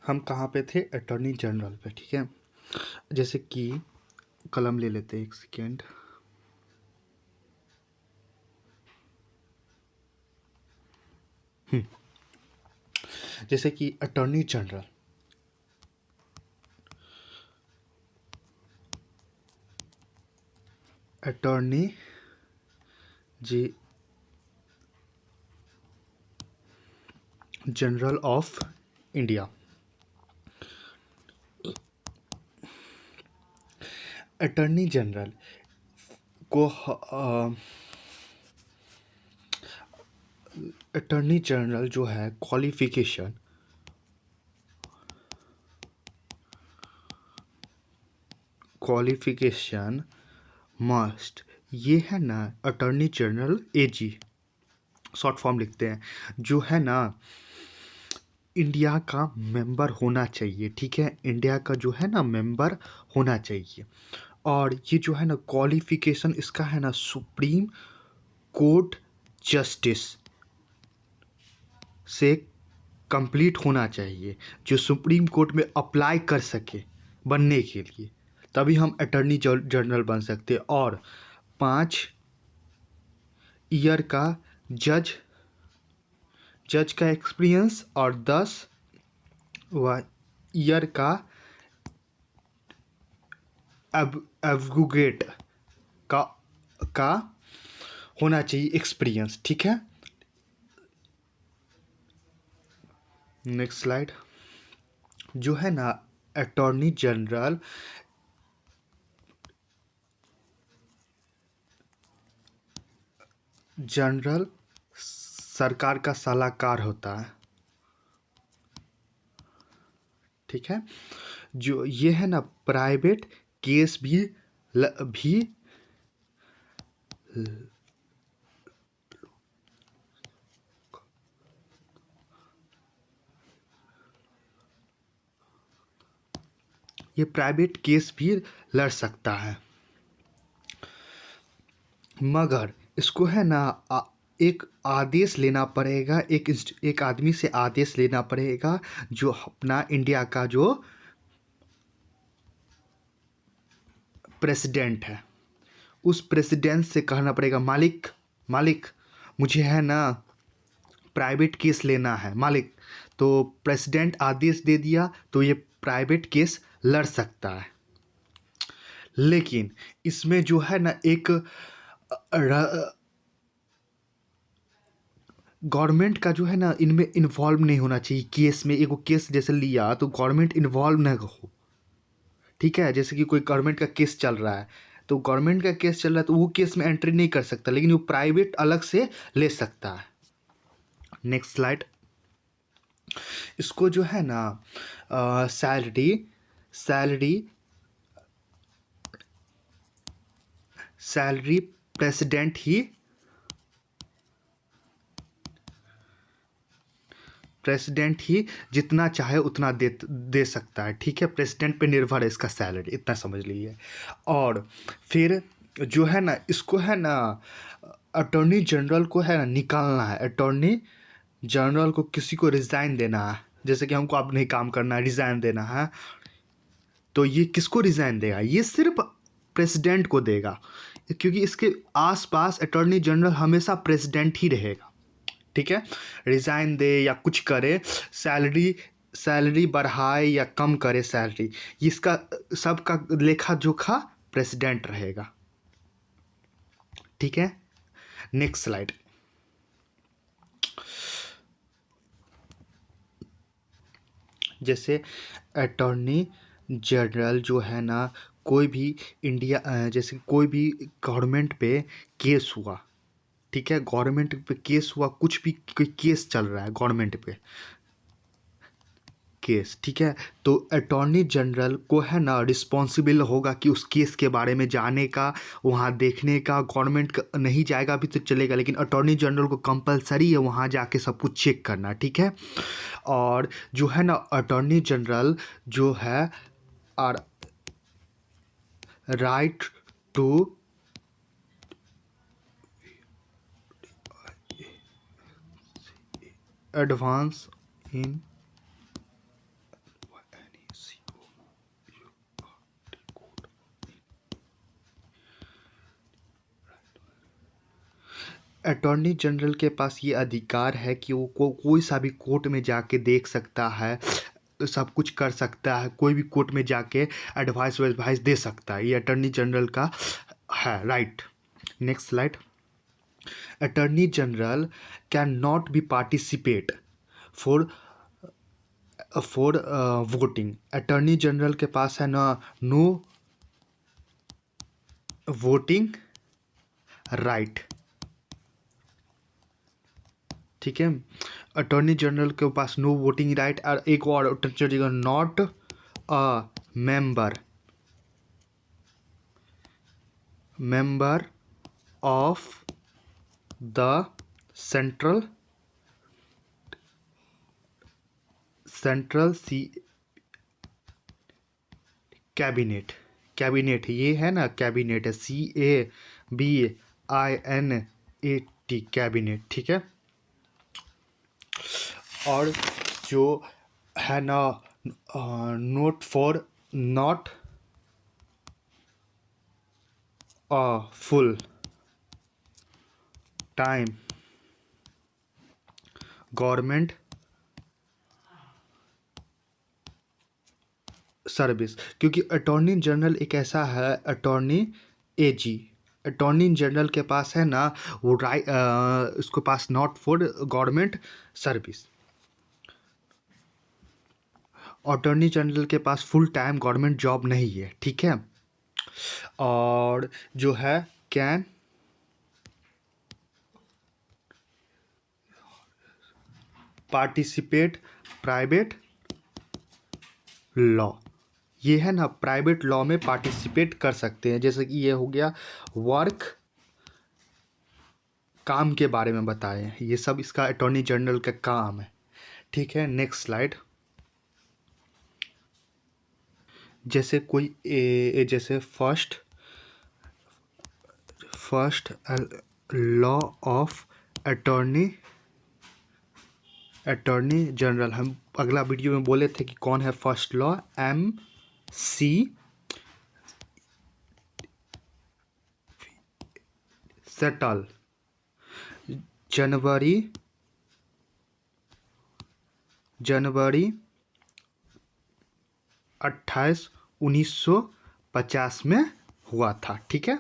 हम कहाँ पे थे? अटॉर्नी जनरल पे। ठीक है, जैसे कि कलम ले लेते हैं, एक सेकेंड। जैसे कि अटॉर्नी जनरल, अटॉर्नी जी general of India. Attorney general को अटॉर्नी जनरल जो है क्वालिफिकेशन, मस्ट, ये है ना attorney general AG, short form लिखते हैं, जो है ना इंडिया का मेंबर होना चाहिए। ठीक है, इंडिया का जो है ना मेंबर होना चाहिए। और ये जो है ना क्वालिफिकेशन इसका है ना सुप्रीम कोर्ट जस्टिस से कंप्लीट होना चाहिए, जो सुप्रीम कोर्ट में अप्लाई कर सके बनने के लिए, तभी हम अटॉर्नी जनरल बन सकते हैं। और 5 ईयर का जज जज का एक्सपीरियंस और 10 ईयर का एडवोकेट का का होना चाहिए एक्सपीरियंस। ठीक है, नेक्स्ट स्लाइड। जो है ना अटॉर्नी जनरल सरकार का सलाहकार होता है। ठीक है, जो ये है ना प्राइवेट केस भी ये प्राइवेट केस भी लड़ सकता है, मगर इसको है ना एक आदेश लेना पड़ेगा, एक आदमी से आदेश लेना पड़ेगा, जो अपना इंडिया का जो प्रेसिडेंट है, उस प्रेसिडेंट से कहना पड़ेगा, मालिक मालिक मुझे है ना प्राइवेट केस लेना है मालिक। तो प्रेसिडेंट आदेश दे दिया तो ये प्राइवेट केस लड़ सकता है। लेकिन इसमें जो है ना एक गवर्नमेंट का जो है ना इनमें इन्वॉल्व नहीं होना चाहिए। केस में एगो केस जैसे लिया तो गवर्नमेंट इन्वॉल्व ना हो। ठीक है, जैसे कि कोई गवर्नमेंट का केस चल रहा है, तो गवर्नमेंट का केस चल रहा है तो वो केस में एंट्री नहीं कर सकता, लेकिन वो प्राइवेट अलग से ले सकता है। Next slide. इसको जो है ना सैलरी सैलरी सैलरी प्रेसिडेंट ही जितना चाहे उतना दे सकता है। ठीक है, प्रेसिडेंट पे निर्भर है इसका सैलरी, इतना समझ लीजिए। और फिर जो है ना इसको है ना अटॉर्नी जनरल को है ना निकालना है। अटॉर्नी जनरल को किसी को रिज़ाइन देना है, जैसे कि हमको अब नहीं काम करना है, रिज़ाइन देना है, तो ये किसको रिज़ाइन देगा? ये सिर्फ प्रेसिडेंट को देगा, क्योंकि इसके आसपास अटॉर्नी जनरल हमेशा प्रेसिडेंट ही रहेगा। ठीक है, रिज़ाइन दे या कुछ करे, सैलरी सैलरी बढ़ाए या कम करे सैलरी, इसका सबका लेखा जोखा प्रेसिडेंट रहेगा। ठीक है, नेक्स्ट स्लाइड। जैसे अटॉर्नी जनरल जो है ना कोई भी जैसे कोई भी गवर्नमेंट पे केस हुआ, ठीक है, गवर्नमेंट पे केस हुआ, कुछ भी कोई केस चल रहा है गवर्नमेंट पे केस, ठीक है, तो अटॉर्नी जनरल को है ना रिस्पॉन्सिबल होगा कि उस केस के बारे में जाने का, वहाँ देखने का। गवर्नमेंट का नहीं जाएगा अभी तो चलेगा, लेकिन अटॉर्नी जनरल को कंपलसरी है वहाँ जाके सब कुछ चेक करना। ठीक है, और जो है ना अटॉर्नी जनरल जो है और right to advance in attorney general के पास ये अधिकार है कि वो कोई सा भी कोर्ट में जाके देख सकता है, सब कुछ कर सकता है, कोई भी कोर्ट में जाके एडवाइस वेडवाइस दे सकता है, ये अटॉर्नी जनरल का है right. Next slide. Attorney general can not be participate for voting. Attorney general के पास है ना नो वोटिंग राइट, ठीक है। अटॉर्नी जनरल के पास नो वोटिंग राइट, और एक और not a member of the central C cabinet ये है ना, कैबिनेट है CABINET कैबिनेट, ठीक है। और जो है ना not a full time government service, क्योंकि अटॉर्नी जनरल एक ऐसा है, अटॉर्नी जनरल के पास है ना वो राइट, उसके पास not for government service. Attorney general के पास फुल टाइम गवर्नमेंट जॉब नहीं है, ठीक है। और जो है कैन पार्टिसिपेट प्राइवेट लॉ, ये है ना प्राइवेट लॉ में पार्टिसिपेट कर सकते हैं, जैसे कि ये हो गया वर्क, काम के बारे में बताए हैं, ये सब इसका अटॉर्नी जनरल का काम है, ठीक है। Next slide. जैसे कोई जैसे first law of attorney general, हम अगला वीडियो में बोले थे कि कौन है फर्स्ट लॉ, MC सेटल जनवरी 28 1950 में हुआ था, ठीक है।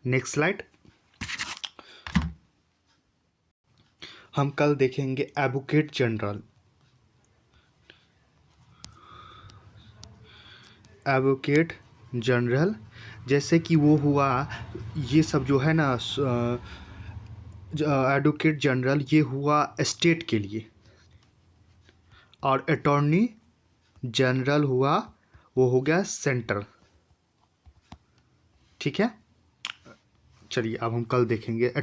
Next slide. हम कल देखेंगे एडवोकेट जनरल, जैसे कि वो हुआ, ये सब जो है ना एडवोकेट जनरल ये हुआ स्टेट के लिए, और अटॉर्नी जनरल हुआ वो हो गया सेंट्रल, ठीक है। चलिए अब हम कल देखेंगे